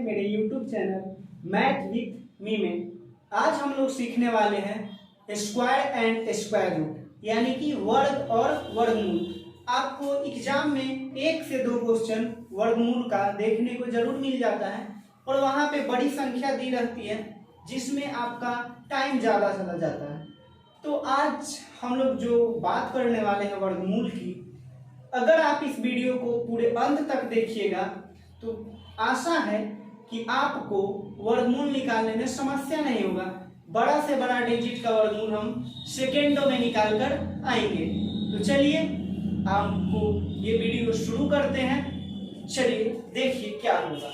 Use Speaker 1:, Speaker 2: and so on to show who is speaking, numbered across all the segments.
Speaker 1: मेरे YouTube channel math with me में। आज हम लोग सीखने वाले हैं स्क्वायर एंड स्क्वायर रूट यानी कि वर्ग और वर्गमूल। आपको एग्जाम में 1 से 2 क्वेश्चन वर्गमूल का देखने को जरूर मिल जाता है और वहाँ पे बड़ी संख्या दी रहती है जिसमें आपका टाइम ज़्यादा चला जाता है। तो आज हम लोग जो बात करने वाले हैं वर्गमूल की, अगर आप इस वीडियो को पूरे अंत तक देखिएगा तो आशा है कि आपको वर्गमूल निकालने में समस्या नहीं होगा। बड़ा से बड़ा डिजिट का वर्गमूल हम सेकेंडों में निकाल कर आएंगे। तो चलिए आपको ये वीडियो शुरू करते हैं। चलिए देखिए क्या होगा।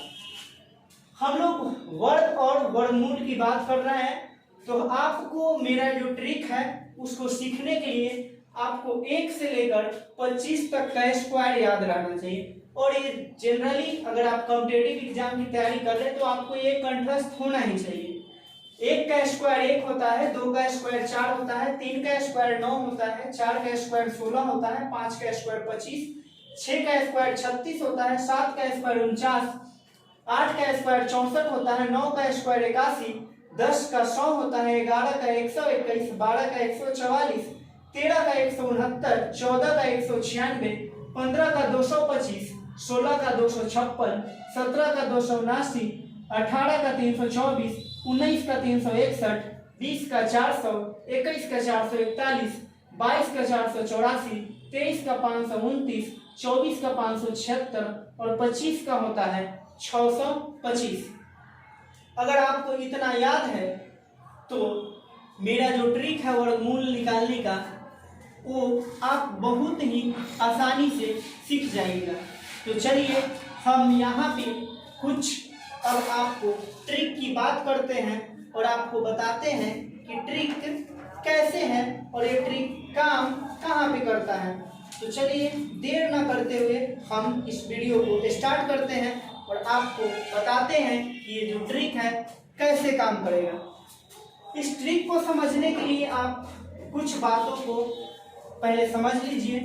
Speaker 1: हम लोग वर्ग और वर्गमूल की बात कर रहे हैं, तो आपको मेरा जो ट्रिक है उसको सीखने के लिए आपको 1 से लेकर 25 तक का स्क्वायर याद रहना चाहिए। और ये जनरली अगर आप कॉम्पिटिटिव एग्जाम की तैयारी कर रहे हैं तो आपको ये कंठस्थ होना ही चाहिए। 1 का स्क्वायर 1 होता है, 2 का स्क्वायर 4 होता है, 3 का स्क्वायर 9 होता है, 4 का स्क्वायर 16 होता है, 5 का स्क्वायर 25, 6 का स्क्वायर 36 होता है, 7 का स्क्वायर 49, 8 का स्क्वायर 64 होता है, 9 का स्क्वायर 81, 10 का 100 होता है, 11 का 121, 12 का 144, 13 का 169, 14 का 196, 15 का 225, 16 का 256, 17 का 279, 18 का 324, 19 का 361, 20 का 400, 21 का 441, 22 का 484, 23 का 529, 24 का 576 और 25 का होता है 625। अगर आपको इतना याद है तो मेरा जो ट्रिक है वर्गमूल निकालने का वो आप बहुत ही आसानी से सीख जाइएगा। तो चलिए हम यहाँ पे कुछ अब आपको ट्रिक की बात करते हैं और आपको बताते हैं कि ट्रिक कैसे है और ये ट्रिक काम कहाँ पे करता है। तो चलिए देर ना करते हुए हम इस वीडियो को स्टार्ट करते हैं और आपको बताते हैं कि ये जो ट्रिक है कैसे काम करेगा। इस ट्रिक को समझने के लिए आप कुछ बातों को पहले समझ लीजिए,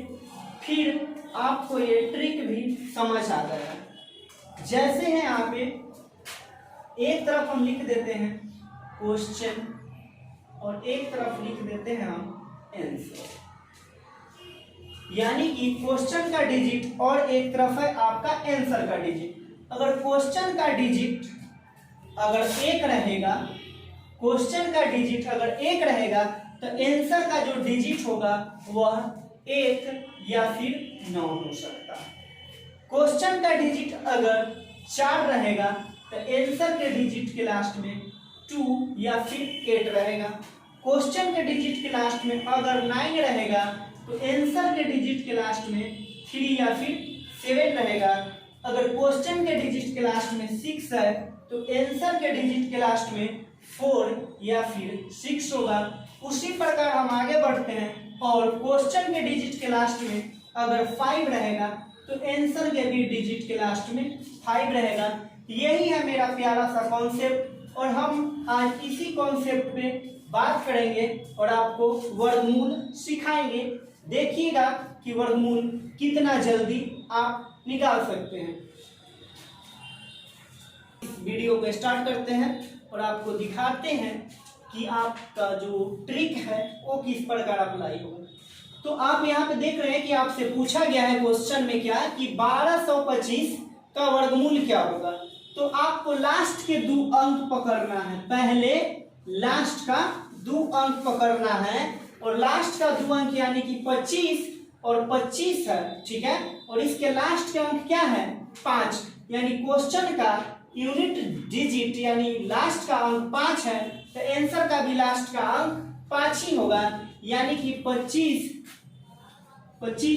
Speaker 1: फिर आपको ये ट्रिक भी समझ आ जाएगा। जैसे हैं यहाँ पे एक तरफ हम लिख देते हैं क्वेश्चन और एक तरफ लिख देते हैं हम आंसर, यानी कि क्वेश्चन का डिजिट और एक तरफ है आपका आंसर का डिजिट। अगर क्वेश्चन का डिजिट अगर 1 रहेगा, क्वेश्चन का डिजिट अगर 1 रहेगा तो आंसर का जो डिजिट होगा वह 1 या फिर 9 हो सकता है। क्वेश्चन का डिजिट अगर 4 रहेगा तो आंसर के डिजिट के लास्ट में 2 या फिर 8 रहेगा। क्वेश्चन के डिजिट के लास्ट में अगर 9 रहेगा तो आंसर के डिजिट के लास्ट में 3 या फिर 7 रहेगा। अगर क्वेश्चन के डिजिट के लास्ट में 6 है तो आंसर के डिजिट के लास्ट में 4 या फिर 6 होगा। उसी प्रकार हम आगे बढ़ते हैं और क्वेश्चन के डिजिट के लास्ट में अगर 5 रहेगा तो आंसर के भी डिजिट के लास्ट में 5 रहेगा। यही है मेरा प्यारा सा कॉन्सेप्ट और हम आज इसी कॉन्सेप्ट पे बात करेंगे और आपको वर्गमूल सिखाएंगे। देखिएगा कि वर्गमूल कितना जल्दी आप निकाल सकते हैं। इस वीडियो को स्टार्ट करते हैं और आपको दिखाते हैं कि आपका जो ट्रिक है वो किस प्रकार अप्लाई होगा। तो आप यहाँ पे देख रहे हैं कि आपसे पूछा गया है क्वेश्चन में क्या कि 1225 का वर्गमूल क्या होगा। तो आपको लास्ट के 2 अंक पकड़ना है। पहले लास्ट का 2 अंक पकड़ना है और लास्ट का 2 अंक यानी कि 25 और 25 है, ठीक है। और इसके लास्ट के अंक क्या है 5, यानी क्वेश्चन का यूनिट डिजिट यानी लास्ट का अंक 5 है तो आंसर का भी लास्ट का अंक 5 ही होगा। यानी कि 25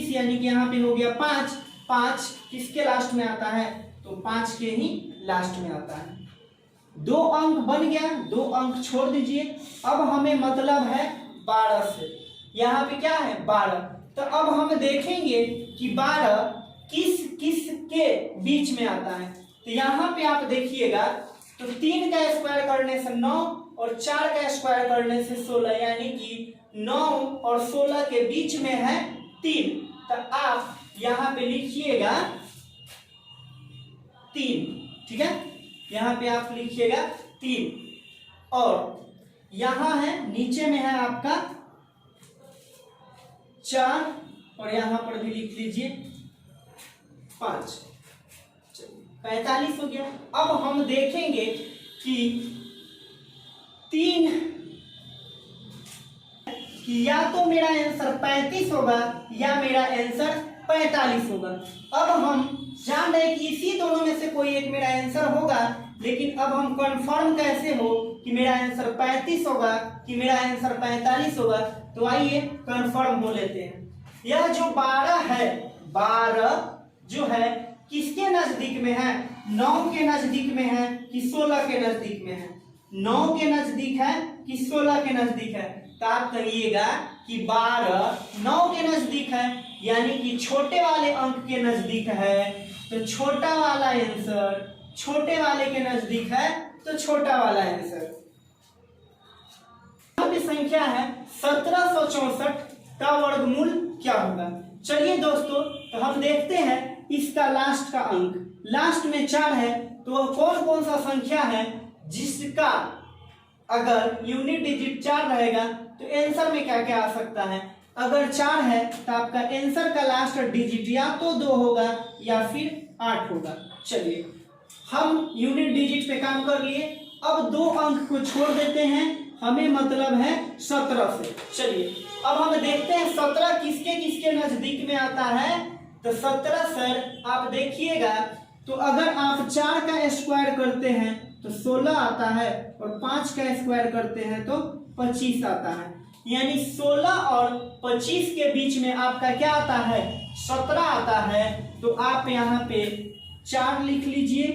Speaker 1: यानी कि यहाँ पे हो गया 5 किसके लास्ट में आता है तो 5 के ही लास्ट में आता है। 2 अंक बन गया, 2 अंक छोड़ दीजिए। अब हमें मतलब है 12 से, यहाँ पे क्या है 12। तो अब हम देखेंगे कि 12 किस किस के बीच में आता है। तो यहाँ पे आप देखिएगा तो 3 का स्क्वायर करने से 9 और 4 का स्क्वायर करने से 16, यानी कि 9 और 16 के बीच में है 3। तो आप यहाँ पे लिखिएगा 3, ठीक है। यहाँ पे आप लिखिएगा 3 और यहाँ है नीचे में है आपका 4 और यहाँ पर भी लिख लीजिए 5, 45 हो गया। अब हम देखेंगे कि 3 कि या तो मेरा आंसर 35 होगा या मेरा आंसर 45 होगा। अब हम जान रहे कि इसी दोनों में से कोई एक मेरा आंसर होगा, लेकिन अब हम कंफर्म कैसे हो कि मेरा आंसर 35 होगा कि मेरा आंसर 45 होगा। तो आइए कंफर्म हो लेते हैं। यह जो 12 है, 12 जो है किसके नजदीक में है? 9 के नजदीक में है कि 16 के नजदीक में है? 9 के नजदीक है कि 16 के नजदीक है? तो आप कहिएगा कि 12 9 के नजदीक है, यानी कि छोटे वाले अंक के नजदीक है। तो छोटा वाला आंसर छोटे वाले के नजदीक है, तो छोटा वाला आंसर। यहाँ पे संख्या है 1764 का वर्गमूल क्या होगा? चलिए दोस्तों, तो हम देखते हैं इसका लास्ट का अंक। लास्ट में 4 है, तो वह कौन कौन सा संख्या है जिसका अगर यूनिट डिजिट 4 रहेगा तो आंसर में क्या क्या आ सकता है? अगर 4 है तो आपका आंसर का लास्ट डिजिट या तो 2 होगा या फिर 8 होगा। चलिए, हम यूनिट डिजिट पे काम कर लिए। अब 2 अंक को छोड़ देते हैं, हमें मतलब है 17 से। चलिए, अब हम देखते हैं 17 किसके किसके नजदीक में आता है। तो 17 सर आप देखिएगा, तो अगर आप 4 का स्क्वायर करते हैं तो 16 आता है, और 5 का स्क्वायर करते हैं तो 25 आता है। यानी 16 और 25 के बीच में आपका क्या आता है? 17 आता है। तो आप यहाँ पे 4 लिख लीजिए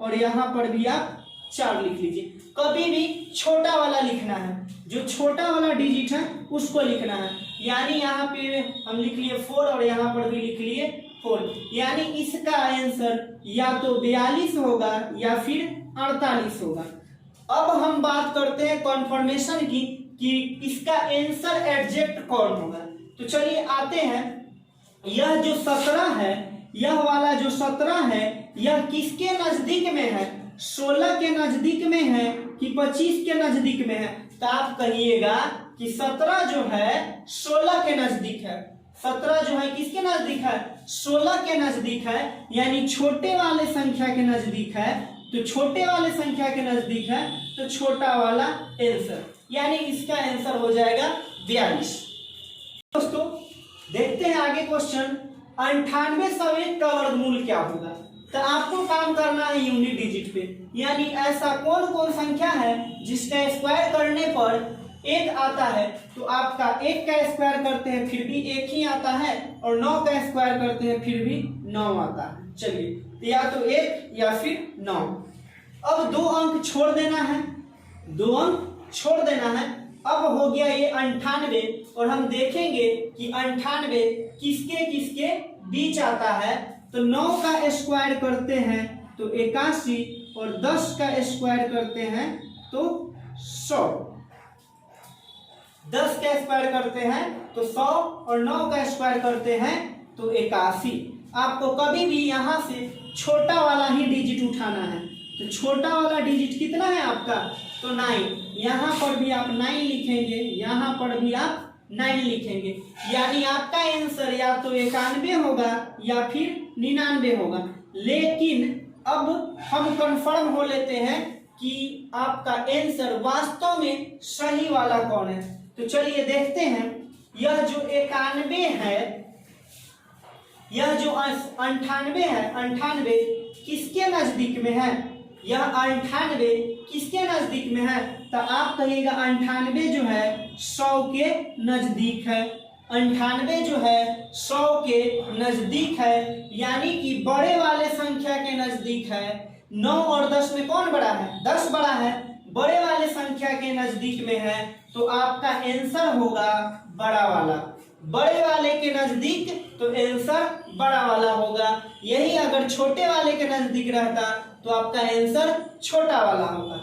Speaker 1: और यहाँ पर भी आप 4 लिख लीजिए। कभी भी छोटा वाला लिखना है, जो छोटा वाला डिजिट है उसको लिखना है। यानी यहाँ पे हम लिख लिए 4 और यहाँ पर भी लिख लिए 4। यानी इसका आंसर या तो 42 होगा या फिर 48 होगा। अब हम बात करते हैं कॉन्फर्मेशन की कि इसका आंसर एग्जैक्ट कौन होगा। तो चलिए आते हैं। यह जो 17 है, यह वाला जो 17 है, यह किसके नजदीक में है? 16 के नजदीक में है कि 25 के नजदीक में है? तो आप कहिएगा कि 17 जो है 16 के नजदीक है। 17 जो है किसके नजदीक है? 16 के नजदीक है, यानी छोटे वाले संख्या के नजदीक है। तो छोटे वाले संख्या के नजदीक है तो छोटा वाला आंसर, यानी इसका आंसर हो जाएगा 42। दोस्तों देखते हैं आगे क्वेश्चन। 98 समेत का वर्गमूल क्या होगा? तो आपको काम करना है यूनिट डिजिट पे, यानी ऐसा कौन कौन संख्या है जिसका स्क्वायर करने पर 1 आता है। तो आपका 1 का स्क्वायर करते हैं फिर भी 1 ही आता है, और 9 का स्क्वायर करते हैं फिर भी 9 आता है। चलिए, तो या तो 1 या फिर 9। अब 2 अंक छोड़ देना है, 2 अंक छोड़ देना है। अब हो गया ये 98, और हम देखेंगे कि 98 किसके किसके बीच आता है। तो 9 का स्क्वायर करते हैं तो 81, और 10 का स्क्वायर करते हैं तो 100। 10 का स्क्वायर करते हैं तो 100, और 9 का स्क्वायर करते हैं तो 81। आपको कभी भी यहाँ से छोटा वाला ही डिजिट उठाना है। तो छोटा वाला डिजिट कितना है आपका? तो 9। यहाँ पर भी आप 9 लिखेंगे, यहाँ पर भी आप 9 लिखेंगे, यानी आपका आंसर या तो 91 होगा या फिर 99 होगा। लेकिन अब हम कंफर्म हो लेते हैं कि आपका आंसर वास्तव में सही वाला कौन है। तो चलिए देखते हैं। यह जो 91 है, यह जो 98 है, 98 किसके नजदीक में है? यह 98 किसके नजदीक में है? तो आप कहिएगा 98 जो है 100 के नजदीक है। 98 जो है 100 के नजदीक है, यानी कि बड़े वाले संख्या के नजदीक है। 9 और 10 में कौन बड़ा है? 10 बड़ा है, बड़े वाले संख्या के नजदीक में है। तो आपका आंसर होगा बड़ा वाला। बड़े वाले के नजदीक तो आंसर बड़ा वाला होगा। यही अगर छोटे वाले के नजदीक रहता तो आपका आंसर छोटा वाला होगा।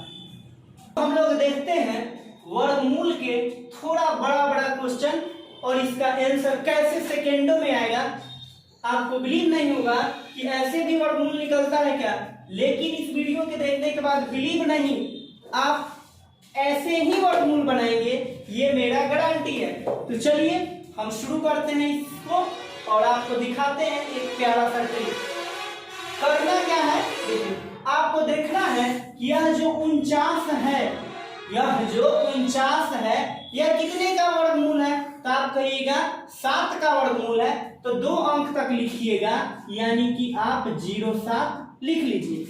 Speaker 1: हम लोग देखते हैं वर्गमूल के थोड़ा बड़ा बड़ा क्वेश्चन, और इसका आंसर कैसे सेकेंडों में आएगा। आपको बिलीव नहीं होगा कि ऐसे भी वर्गमूल निकलता है क्या। लेकिन इस वीडियो के देखने के बाद बिलीव नहीं, आप ऐसे ही वर्गमूल बनाएंगे, ये मेरा गारंटी है। तो चलिए हम शुरू करते हैं इसको और आपको दिखाते हैं एक प्यारा सा ट्रिक। करना क्या है, देखिए आपको देखना है कि यह जो 49 है, यह जो 49 है यह कितने का वर्गमूल है, तो आप कहिएगा 7 का वर्गमूल है। तो 2 अंक तक लिखिएगा, यानी कि आप 07 लिख लीजिए।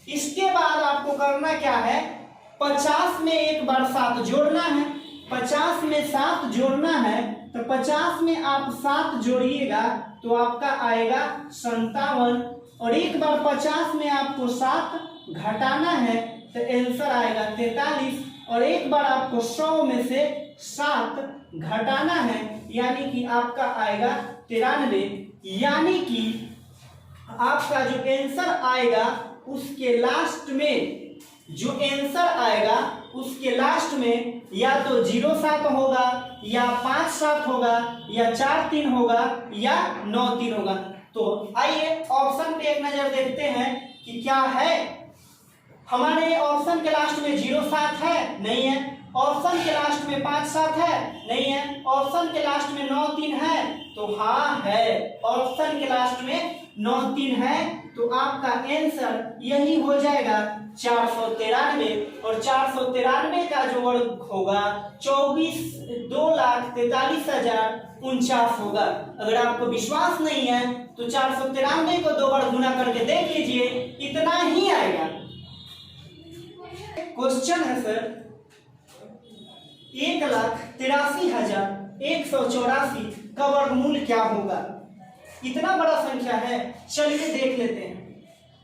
Speaker 1: इसके बाद आपको करना क्या है, 50 में एक बार 7 जोड़ना है, 50 में 7 जोड़ना है। तो 50 में आप 7 जोड़िएगा तो आपका आएगा 57, और एक बार 50 में आपको 7 घटाना है तो आंसर आएगा 43, और एक बार आपको 100 में से 7 घटाना है, यानी कि आपका आएगा 93। यानी कि आपका जो आंसर आएगा उसके लास्ट में, जो आंसर आएगा उसके लास्ट में या तो 07 होगा, या 57 होगा, या 43 होगा, या 93 होगा। तो आइए ऑप्शन पे एक नजर देखते हैं कि क्या है। हमारे ऑप्शन के लास्ट में 07 है, नहीं है। ऑप्शन के लास्ट में 57 है, नहीं है। ऑप्शन के लास्ट में 93 है, तो हाँ है। ऑप्शन के लास्ट में 93 है, तो आपका आंसर यही हो जाएगा 493। और 493 का जो वर्ग होगा 2,43,49 होगा। अगर आपको विश्वास नहीं है तो 493 को 2 बार गुना करके देख लीजिए, इतना ही आएगा। क्वेश्चन है सर, 1,83,184 का वर्गमूल क्या होगा। इतना बड़ा संख्या है, चलिए देख लेते हैं।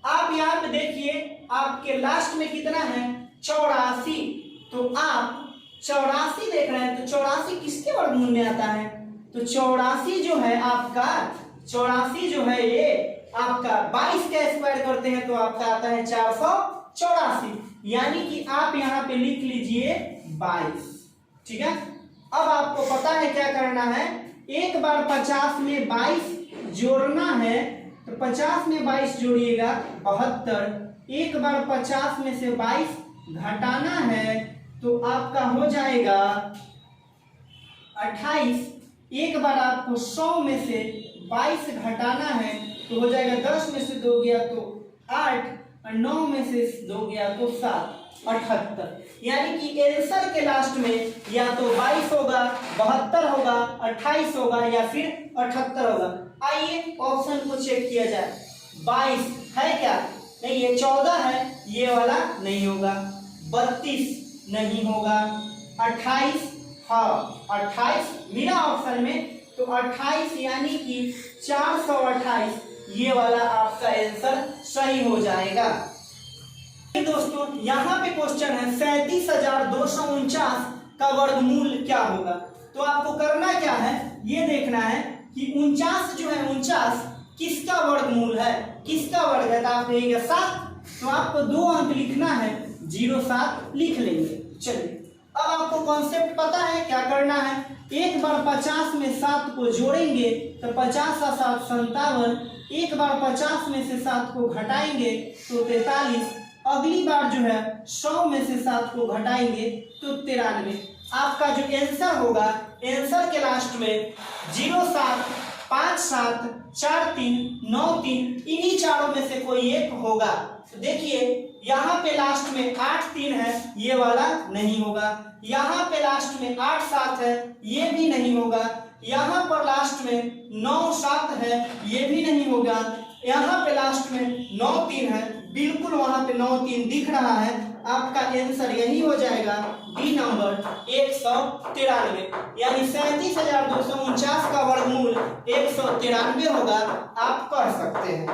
Speaker 1: आप यहाँ पे देखिए, आपके लास्ट में कितना है 84, तो आप 84 देख रहे हैं, तो 84 किसके वर्गमूल में आता है, तो 84 जो है आपका, 84 जो है ये आपका 22 का स्क्वायर करते हैं तो आपका आता है 484, यानी कि आप यहाँ पे लिख लीजिए 22। ठीक है, अब आपको पता है क्या करना है, एक बार 50 में 22 जोड़ना है, तो 50 में 22 जोड़िएगा 72, एक बार 50 में से 22 घटाना है तो आपका हो जाएगा 28, एक बार आपको 100 में से 22 घटाना है तो हो जाएगा 10 में से 2 गया तो 8, और 9 में से 2 गया तो 7, 78। यानी कि आंसर के लास्ट में या तो 22 होगा, 72 होगा, 28 होगा, या फिर 78 होगा। आइए ऑप्शन को चेक किया जाए। 22 है क्या, नहीं, ये 14 है, ये वाला नहीं होगा। 32 नहीं होगा। 28, हाँ 28 मिला ऑप्शन में, तो 28 यानी कि 428, ये वाला आपका आंसर सही हो जाएगा। दोस्तों यहाँ पे क्वेश्चन है 37,249 का वर्गमूल क्या होगा। तो आपको करना क्या है, ये देखना है कि 49 जो है 49 किसका वर्गमूल है, किसका वर्ग है, तो आप कहेंगे 7, तो आपको 2 अंक लिखना है, 07 लिख लेंगे। चलिए अब आपको कॉन्सेप्ट पता है क्या करना है, एक बार 50 में 7 को जोड़ेंगे तो 50 और 7 57, एक बार 50 में से 7 को घटाएंगे तो 43, अगली बार जो है 100 में से 7 को घटाएंगे तो 93। आपका जो आंसर होगा, आंसर के लास्ट में 07, 57, 43, 93 इन्हीं चारों में से कोई एक होगा। तो देखिए यहाँ पे लास्ट में 8-3 है, ये वाला नहीं होगा। यहाँ पे लास्ट में 8-7 है, ये भी नहीं होगा। यहाँ पर लास्ट में 9-7 है, ये भी नहीं होगा। यहाँ पे लास्ट में 9-3 है, बिल्कुल वहां पे 9-3 दिख रहा है। आपका आंसर यही हो जाएगा, डी नंबर 193, यानी 37,249 का वर्गमूल 193 होगा। आप कर सकते हैं।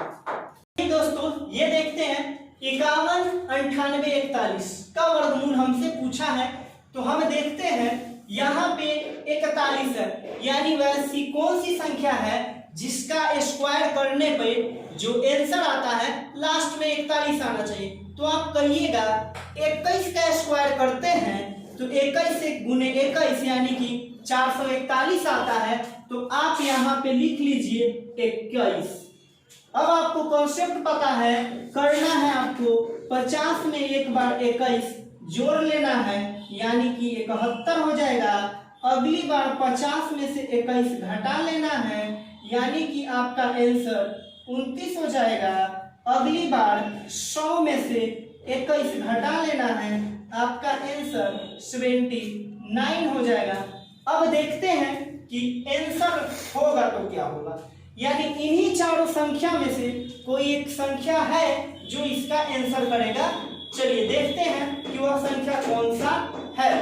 Speaker 1: दोस्तों ये देखते हैं 51, 98, 41 का वर्गमूल हमसे पूछा है, तो हम देखते हैं यहाँ पे 41 है, यानी वैसी कौन सी संख्या है जिसका स्क्वायर करने पे जो आंसर आता है लास्ट में 41 आना चाहिए। तो आप कहिएगा 21 का स्क्वायर करते हैं तो 21 से गुने 21 यानी कि 441 आता है। तो आप यहाँ पे लिख लीजिए 21। अब आपको कॉन्सेप्ट पता है, करना है आपको 50 में एक बार 21 जोड़ लेना है, यानी कि 71 हो जाएगा। अगली बार 50 में से 21 घटा लेना है, यानी कि आपका आंसर 29 हो जाएगा। अगली बार 100 में से 21 घटा लेना है, आपका आंसर 79 हो जाएगा। अब देखते हैं कि आंसर होगा तो क्या होगा, यानी इन्हीं चारों संख्या में से कोई एक संख्या है जो इसका आंसर करेगा। चलिए देखते हैं कि वह संख्या कौन सा है।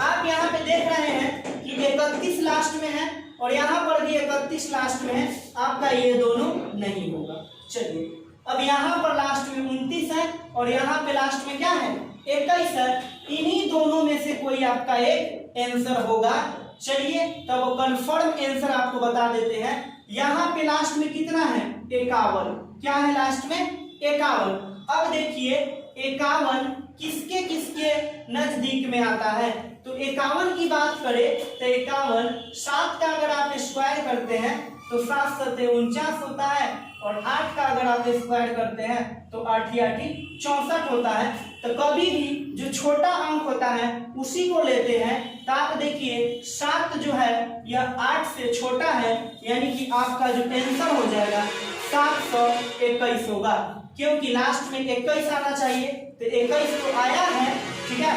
Speaker 1: आप यहाँ पे देख रहे हैं कि 31 लास्ट में है और यहाँ पर भी 31 लास्ट में है, आपका ये दोनों नहीं होगा। चलिए अब यहाँ पर लास्ट में 29 है और यहाँ पे लास्ट में क्या है 21 है, इन्हीं दोनों में से कोई आपका एक आंसर होगा। चलिए तब कंफर्म आंसर आपको बता देते हैं। यहाँ पे लास्ट में कितना है 51, क्या है लास्ट में 51। अब देखिए 51 किसके किसके नजदीक में आता है, तो 51 की बात करें तो 51 7 का अगर आप स्क्वायर करते हैं तो 7 7 49 होता है, और 8 का अगर आप स्क्वायर करते हैं तो 8 8 64 होता है। तो कभी भी जो छोटा अंक होता है उसी को लेते हैं। तो आप देखिए 7 जो है यह 8 से छोटा है, यानी कि आपका जो आंसर हो जाएगा 721 होगा, क्योंकि लास्ट में 21 आना चाहिए, तो 21 तो आया है, ठीक है।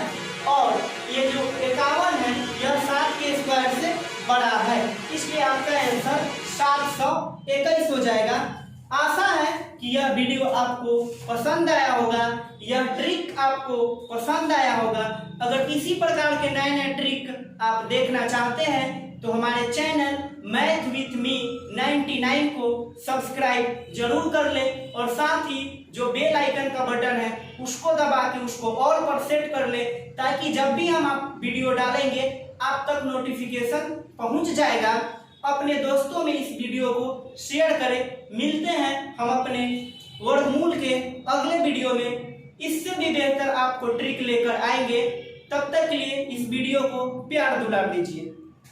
Speaker 1: और ये जो 51 है यह 7 के स्क्वायर से बड़ा है, इसलिए आपका आंसर 721 हो जाएगा। आशा है कि यह वीडियो आपको पसंद आया होगा, यह ट्रिक आपको पसंद आया होगा। अगर इसी प्रकार के नए नए ट्रिक आप देखना चाहते हैं तो हमारे चैनल मैथ विथ मी 99 को सब्सक्राइब जरूर कर ले, और साथ ही जो बेल आइकन का बटन है उसको दबा के उसको ऑल पर सेट कर ले, ताकि जब भी हम आप वीडियो डालेंगे आप तक नोटिफिकेशन पहुंच जाएगा। अपने दोस्तों में इस वीडियो को शेयर करें। मिलते हैं हम अपने वर्गमूल के अगले वीडियो में, इससे भी बेहतर आपको ट्रिक लेकर आएंगे। तब तक के लिए इस वीडियो को प्यार दुलार दीजिए।